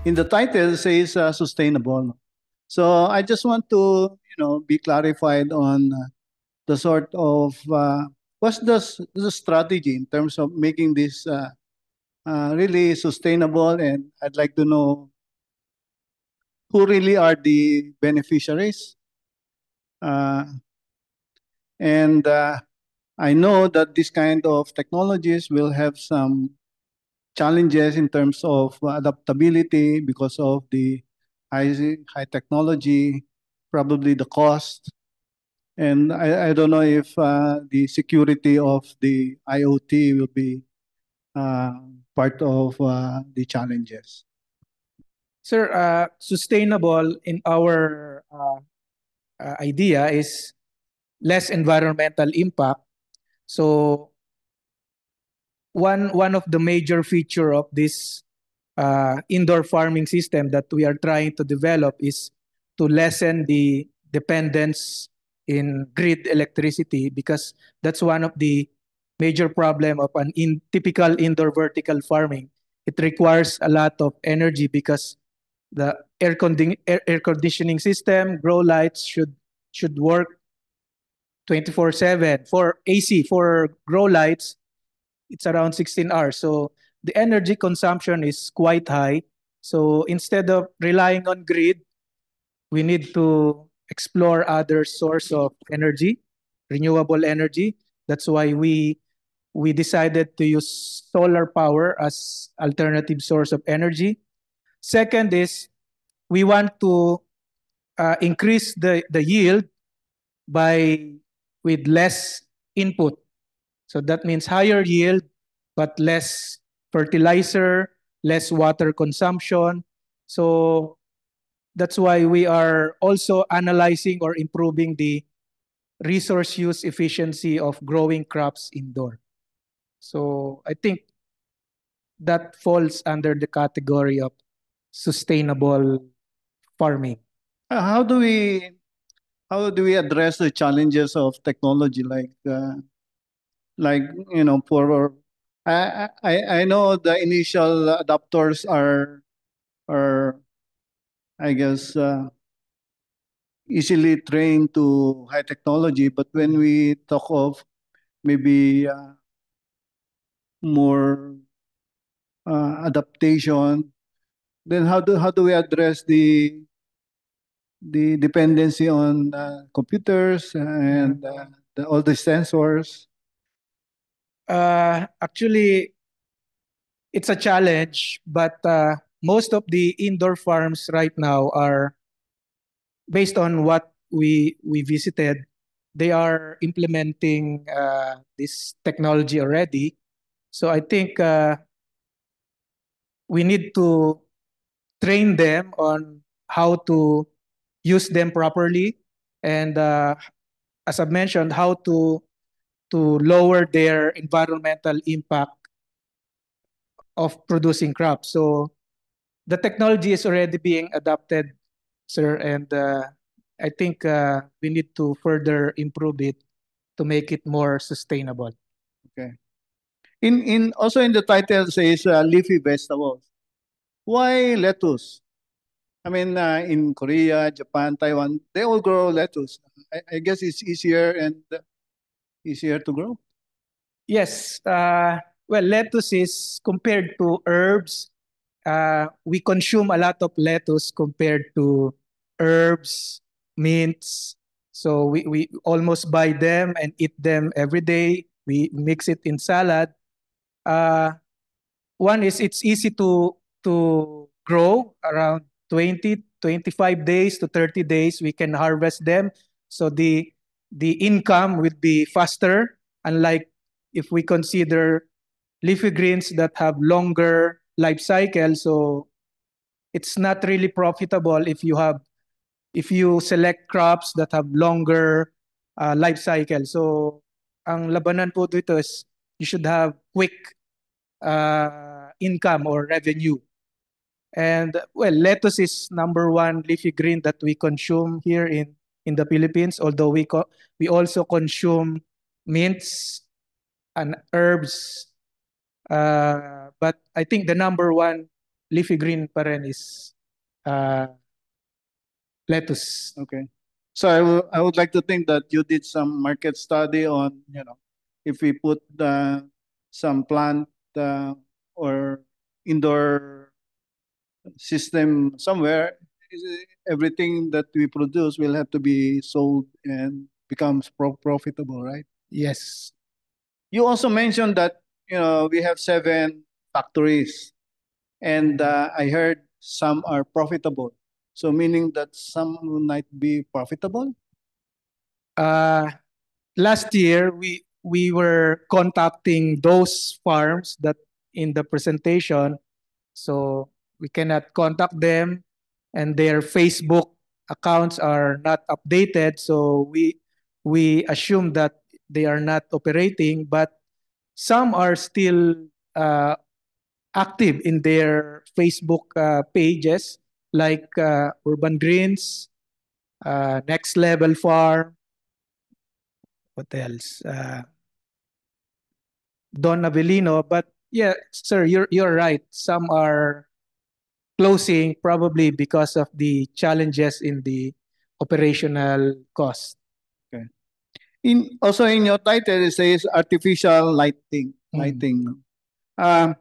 in the title it says sustainable. So I just want to, be clarified on the sort of what's the strategy in terms of making this really sustainable, and I'd like to know who really are the beneficiaries. Uh, and I know that this kind of technologies will have some challenges in terms of adaptability because of the high technology, probably the cost, and I don't know if the security of the IoT will be uh, part of the challenges. Sir, sustainable in our idea is less environmental impact. So one of the major feature of this indoor farming system that we are trying to develop is to lessen the dependence in grid electricity, because that's one of the major problem of an typical indoor vertical farming. It requires a lot of energy because the air conditioning system, grow lights should work 24/7. For AC, for grow lights, it's around 16 hours. So the energy consumption is quite high. So instead of relying on grid, we need to explore other source of energy, renewable energy. That's why we decided to use solar power as alternative source of energy. Second is we want to increase the yield by with less input. So that means higher yield, but less fertilizer, less water consumption. So that's why we are also analyzing or improving the resource use efficiency of growing crops indoor. So I think that falls under the category of sustainable farming. How do we address the challenges of technology like for I know the initial adopters are I guess easily trained to high technology, but when we talk of maybe more adaptation, then how do we address the dependency on computers and all the sensors? Actually, it's a challenge, but most of the indoor farms right now are based on what we visited. They are implementing this technology already. So I think we need to train them on how to use them properly, and as I've mentioned, how to lower their environmental impact of producing crops. So the technology is already being adopted, sir, and I think we need to further improve it to make it more sustainable. Okay. In also in the title says leafy vegetables. Why lettuce? I mean, in Korea, Japan, Taiwan, they all grow lettuce. I guess it's easier and easier to grow. Yes, well, lettuce is compared to herbs. We consume a lot of lettuce compared to herbs, mints. So we almost buy them and eat them every day. We mix it in salad. Uh, One is it's easy to grow around 20 to 25 days to 30 days. We can harvest them. So the income will be faster, unlike if we consider leafy greens that have longer life cycle. So it's not really profitable if you select crops that have longer life cycle. So ang labanan po dito is you should have quick income or revenue. And well, lettuce is number one leafy green that we consume here in the Philippines. Although we also consume mints and herbs, but I think the number one leafy green pa rin is lettuce. Okay. So I would like to think that you did some market study on, if we put some plant or indoor system somewhere, everything that we produce will have to be sold and becomes profitable, right? Yes. You also mentioned that, we have 7 factories, and I heard some are profitable. So meaning that some might be profitable? Last year we were contacting those farms that in the presentation, so we cannot contact them, and their Facebook accounts are not updated, so we assume that they are not operating, but some are still uh, active in their Facebook pages, like Urban Greens, Next Level Farm, what else? Don Avellino. But yeah, sir, you're right. Some are closing probably because of the challenges in the operational cost. Okay. In your title, it says artificial lighting. Mm. Lighting. No?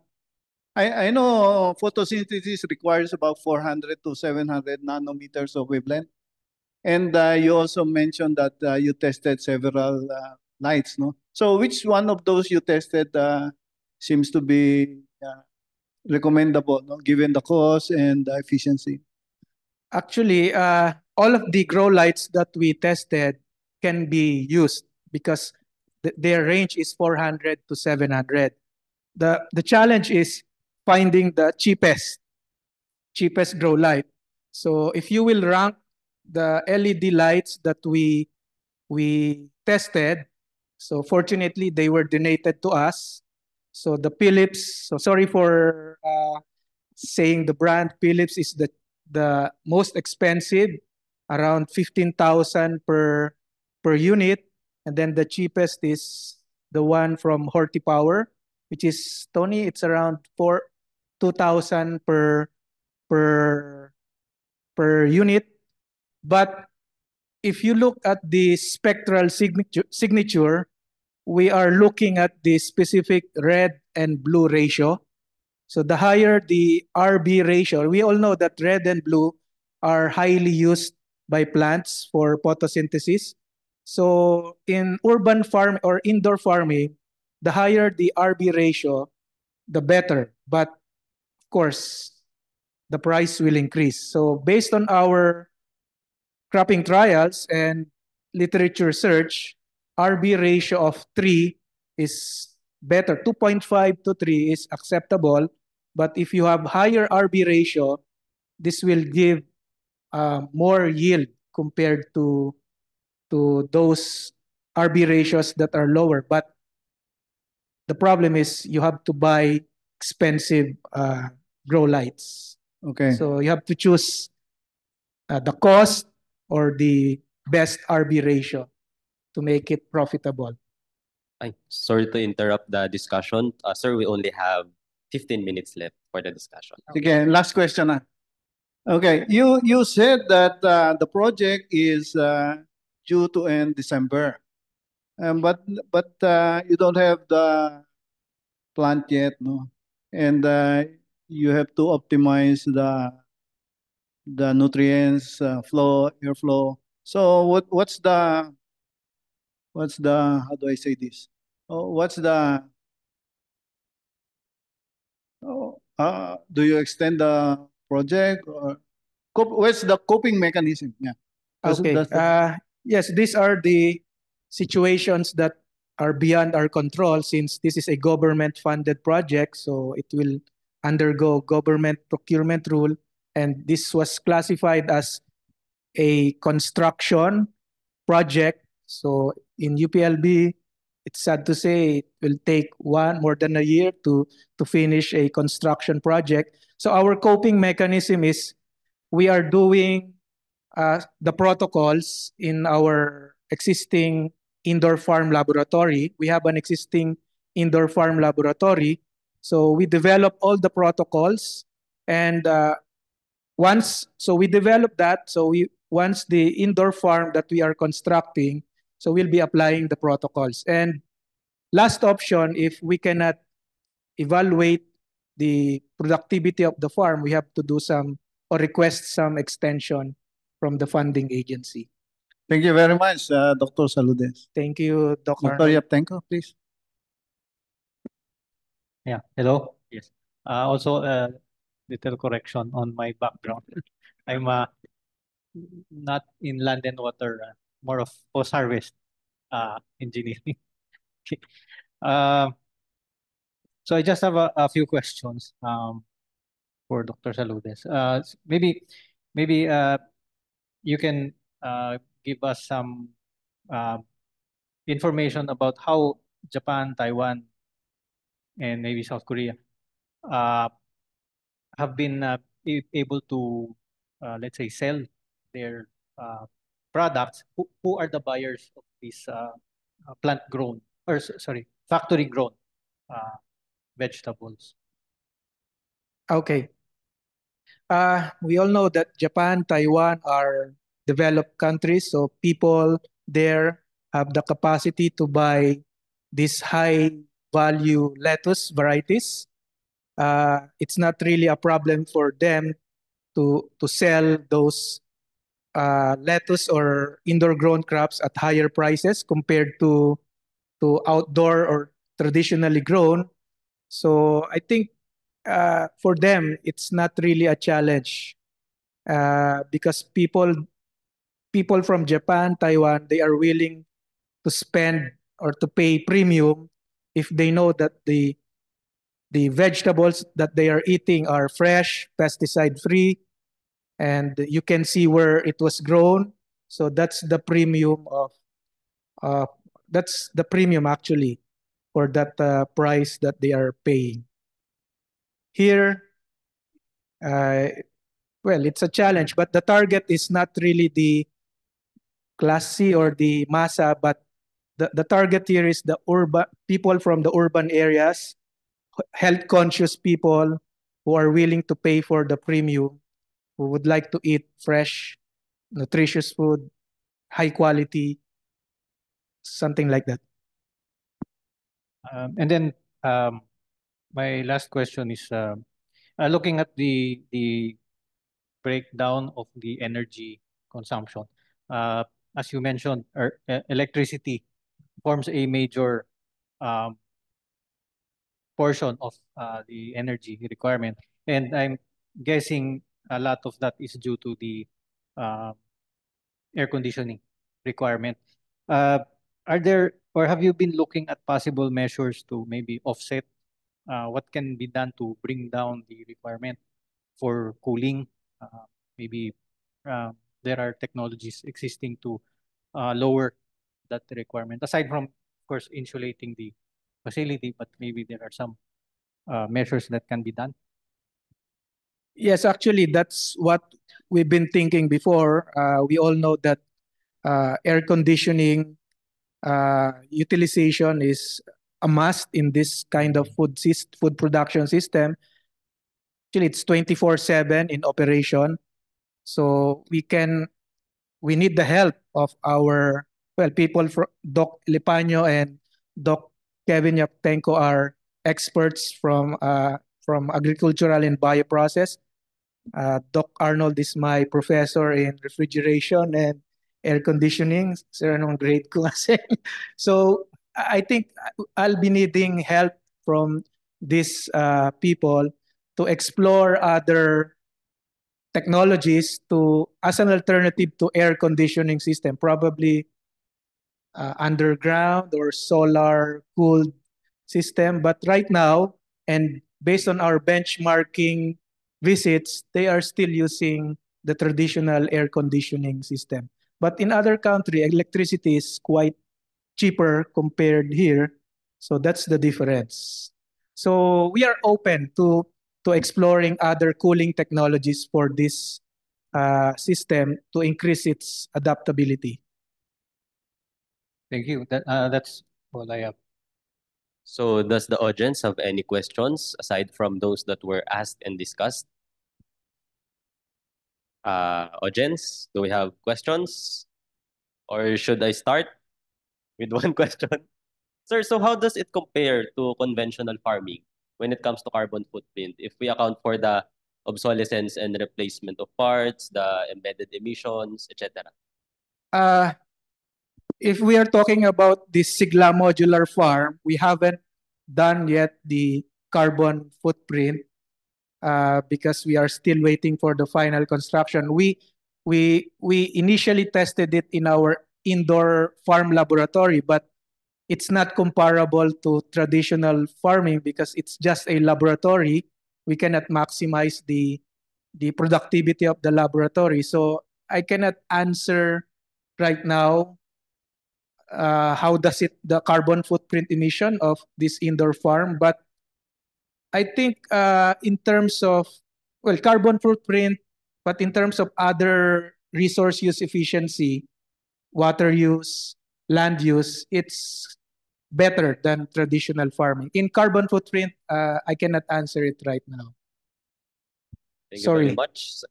I know photosynthesis requires about 400 to 700 nanometers of wavelength. And you also mentioned that you tested several lights, no? So which one of those you tested seems to be recommendable, no? Given the cost and the efficiency? Actually, all of the grow lights that we tested can be used because their range is 400 to 700. The challenge is finding the cheapest grow light. So if you will rank the LED lights that we tested, so fortunately they were donated to us. So the Philips, so sorry for saying the brand, Philips is the most expensive, around 15,000 per unit, and then the cheapest is the one from Horti Power, which is, Tony, it's around 2,000 per per unit. But if you look at the spectral signature, we are looking at the specific red and blue ratio. So the higher the RB ratio, we all know that red and blue are highly used by plants for photosynthesis. So in urban farm or indoor farming, the higher the RB ratio, the better. But of course, the price will increase. So based on our cropping trials and literature search, RB ratio of 3 is better. 2.5 to 3 is acceptable. But if you have higher RB ratio, this will give more yield compared to those RB ratios that are lower. But the problem is you have to buy expensive grow lights. Okay. So you have to choose the cost or the best RB ratio to make it profitable. Ay, sorry to interrupt the discussion. Sir, we only have 15 minutes left for the discussion. Okay, last question. Okay, you said that the project is due to end December, but you don't have the plant yet, no? And you have to optimize the nutrients flow, airflow. So what's the how do I say this? Oh, do you extend the project, or what's the coping mechanism? Yeah. Okay. Yes, these are the situations that are beyond our control since this is a government-funded project, so it will undergo government procurement rule, and this was classified as a construction project. So in UPLB, it's sad to say it will take more than a year to finish a construction project. So our coping mechanism is we are doing the protocols in our existing indoor farm laboratory. We have an existing indoor farm laboratory. So we develop all the protocols And so we develop that. So once the indoor farm that we are constructing, so we'll be applying the protocols. And last option, if we cannot evaluate the productivity of the farm, we have to do some or request some extension from the funding agency. Thank you very much, Dr. Saludes. Thank you, Dr. Dr. Arnold. Yaptenko, please. Yeah, hello. Yes. Also, little correction on my background. I'm not in land and water, more of post-harvest engineering. Okay. So I just have a few questions for Dr. Saludes. Maybe you can give us some information about how Japan, Taiwan, and maybe South Korea have been able to, let's say, sell their products. Who are the buyers of these plant grown, or sorry, factory grown vegetables? Okay. We all know that Japan, Taiwan are developed countries, so people there have the capacity to buy these high value lettuce varieties. It's not really a problem for them to sell those lettuce or indoor grown crops at higher prices compared to outdoor or traditionally grown. So I think for them it's not really a challenge because people from Japan, Taiwan, they are willing to spend or to pay premium if they know that the vegetables that they are eating are fresh, pesticide free, and you can see where it was grown. So that's the premium of that's the premium actually for that price that they are paying. Here, well, it's a challenge, but the target is not really the Class C or the masa, but the target here is the urban people from the urban areas, health conscious people who are willing to pay for the premium, who would like to eat fresh, nutritious food, high quality, something like that. And then my last question is looking at the breakdown of the energy consumption. As you mentioned, electricity forms a major portion of the energy requirement, and I'm guessing a lot of that is due to the air conditioning requirement. Are there, or have you been looking at possible measures to maybe offset what can be done to bring down the requirement for cooling? Maybe there are technologies existing to lower that requirement, aside from, of course, insulating the facility, but maybe there are some measures that can be done. Yes, actually, that's what we've been thinking before. We all know that air conditioning utilization is a must in this kind of food production system. Actually, it's 24/7 in operation. So we need the help of our, well, people from Doc Lipaño and Doc Kevin Yaptenko are experts from agricultural and bioprocess. Doc Arnold is my professor in refrigeration and air conditioning. Sir, anong grade ko kasi? So I think I'll be needing help from these people to explore other technologies to as an alternative to air conditioning system, probably underground or solar cooled system. But right now, and based on our benchmarking visits, they are still using the traditional air conditioning system. But in other country, electricity is quite cheaper compared here. So that's the difference. So we are open to exploring other cooling technologies for this system to increase its adaptability. Thank you. That's all I have. So does the audience have any questions aside from those that were asked and discussed? Audience, do we have questions? Or should I start with one question? Sir, so how does it compare to conventional farming when it comes to carbon footprint? If we account for the obsolescence and replacement of parts, the embedded emissions, etc. If we are talking about the Sigla modular farm, we haven't done yet the carbon footprint because we are still waiting for the final construction. We initially tested it in our indoor farm laboratory, but it's not comparable to traditional farming because it's just a laboratory. We cannot maximize the productivity of the laboratory. So I cannot answer right now how does it the carbon footprint emission of this indoor farm, but I think in terms of carbon footprint, but in terms of other resource use efficiency, water use, land use, it's better than traditional farming. In carbon footprint, I cannot answer it right now. Thank you very Sorry. much.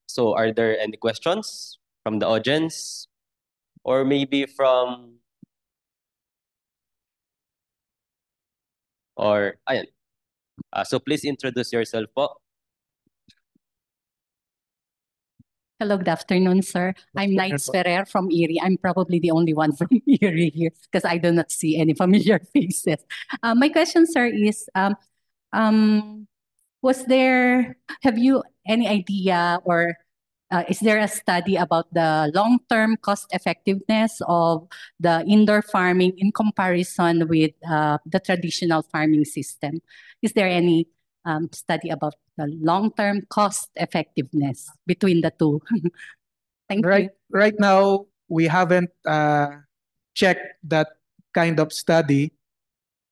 So are there any questions from the audience? Or maybe from... Or, ayan. So please introduce yourself po. Hello, good afternoon, sir. I'm Nights Ferrer from Erie. I'm probably the only one from Erie here because I do not see any familiar faces. My question, sir, is have you any idea or is there a study about the long-term cost effectiveness of the indoor farming in comparison with the traditional farming system? Is there any study about the long-term cost effectiveness between the two? Thank you. Right now, we haven't checked that kind of study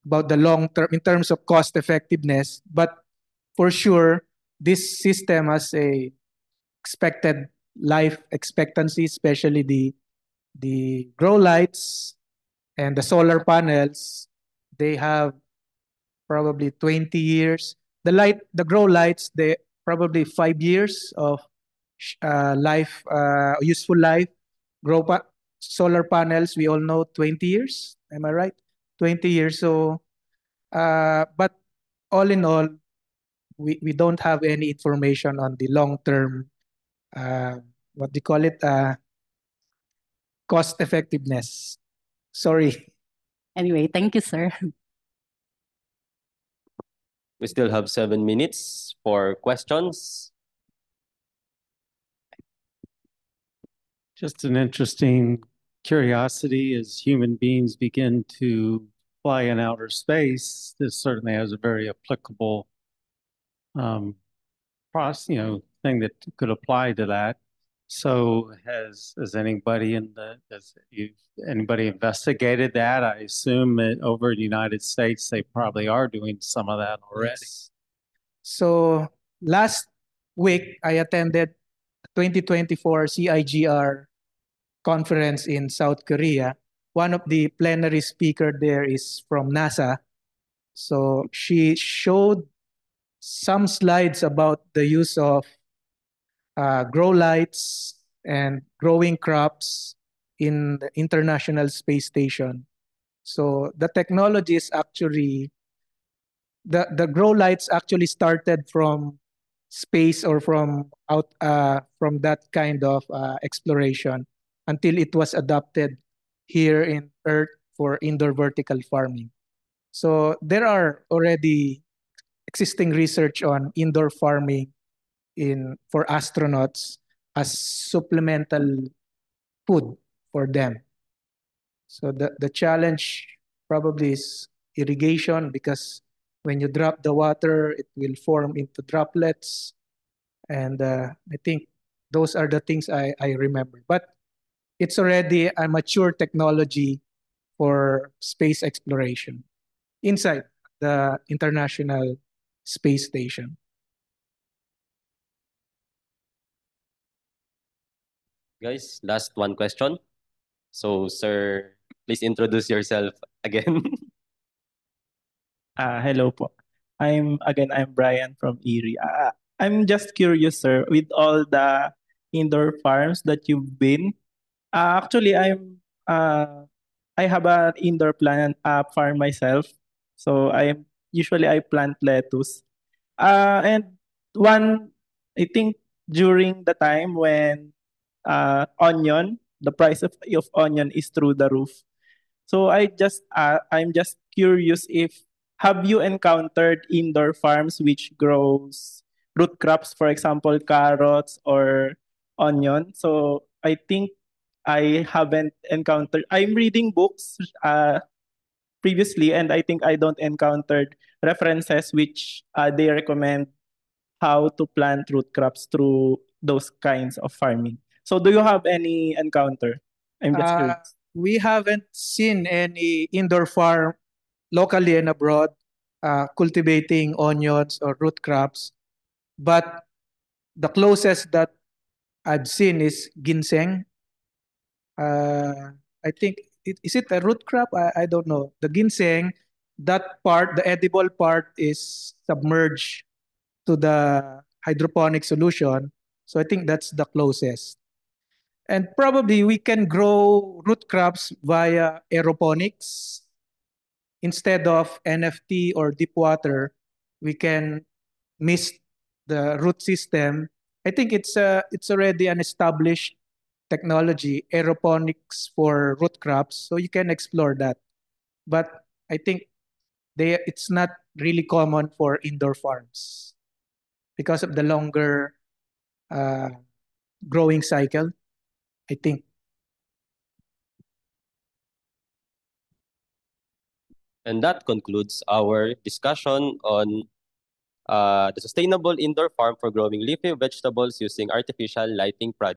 about the long term in terms of cost effectiveness, but for sure, this system has a expected life expectancy, especially the grow lights and the solar panels. They have probably 20 years. The grow lights, they probably 5 years of life, useful life. Solar panels, we all know 20 years. Am I right? 20 years. So, but all in all, we don't have any information on the long-term, what do you call it, cost effectiveness. Sorry. Anyway, thank you, sir. We still have 7 minutes for questions. Just an interesting curiosity as human beings begin to fly in outer space. This certainly has a very applicable thing that could apply to that. So has anybody anybody investigated that? I assume that over the United States they probably are doing some of that already. Yes. So last week I attended 2024 CIGR conference in South Korea. One of the plenary speaker there is from NASA. So she showed some slides about the use of grow lights and growing crops in the International Space Station. So the technology is actually, the grow lights actually started from space or from that kind of exploration until it was adopted here in Earth for indoor vertical farming. So there are already existing research on indoor farming for astronauts as supplemental food for them. So the challenge probably is irrigation, because when you drop the water, it will form into droplets. And I think those are the things I remember. But it's already a mature technology for space exploration inside the International Space Station. Guys, last one question. So, sir, please introduce yourself again. Hello po. I'm Brian from Erie. I'm just curious, sir, with all the indoor farms that you've been? Actually, I have an indoor plant farm myself. So I plant lettuce. And one, I think during the time when the price of onion is through the roof. So I'm just curious if have you encountered indoor farms which grows root crops, for example, carrots or onion? So I think I haven't encountered. I'm reading books previously, and I think I don't encountered references which they recommend how to plant root crops through those kinds of farming. So do you have any encounter? I'm just curious. We haven't seen any indoor farm locally and abroad cultivating onions or root crops, but the closest that I've seen is ginseng. I think is it a root crop? I don't know. The ginseng, that part, the edible part, is submerged to the hydroponic solution. So I think that's the closest. And probably we can grow root crops via aeroponics. Instead of NFT or deep water, we can mist the root system. I think it's already an established technology, aeroponics for root crops, so you can explore that. But I think it's not really common for indoor farms because of the longer growing cycle, I think. And that concludes our discussion on the sustainable indoor farm for growing leafy vegetables using artificial lighting project.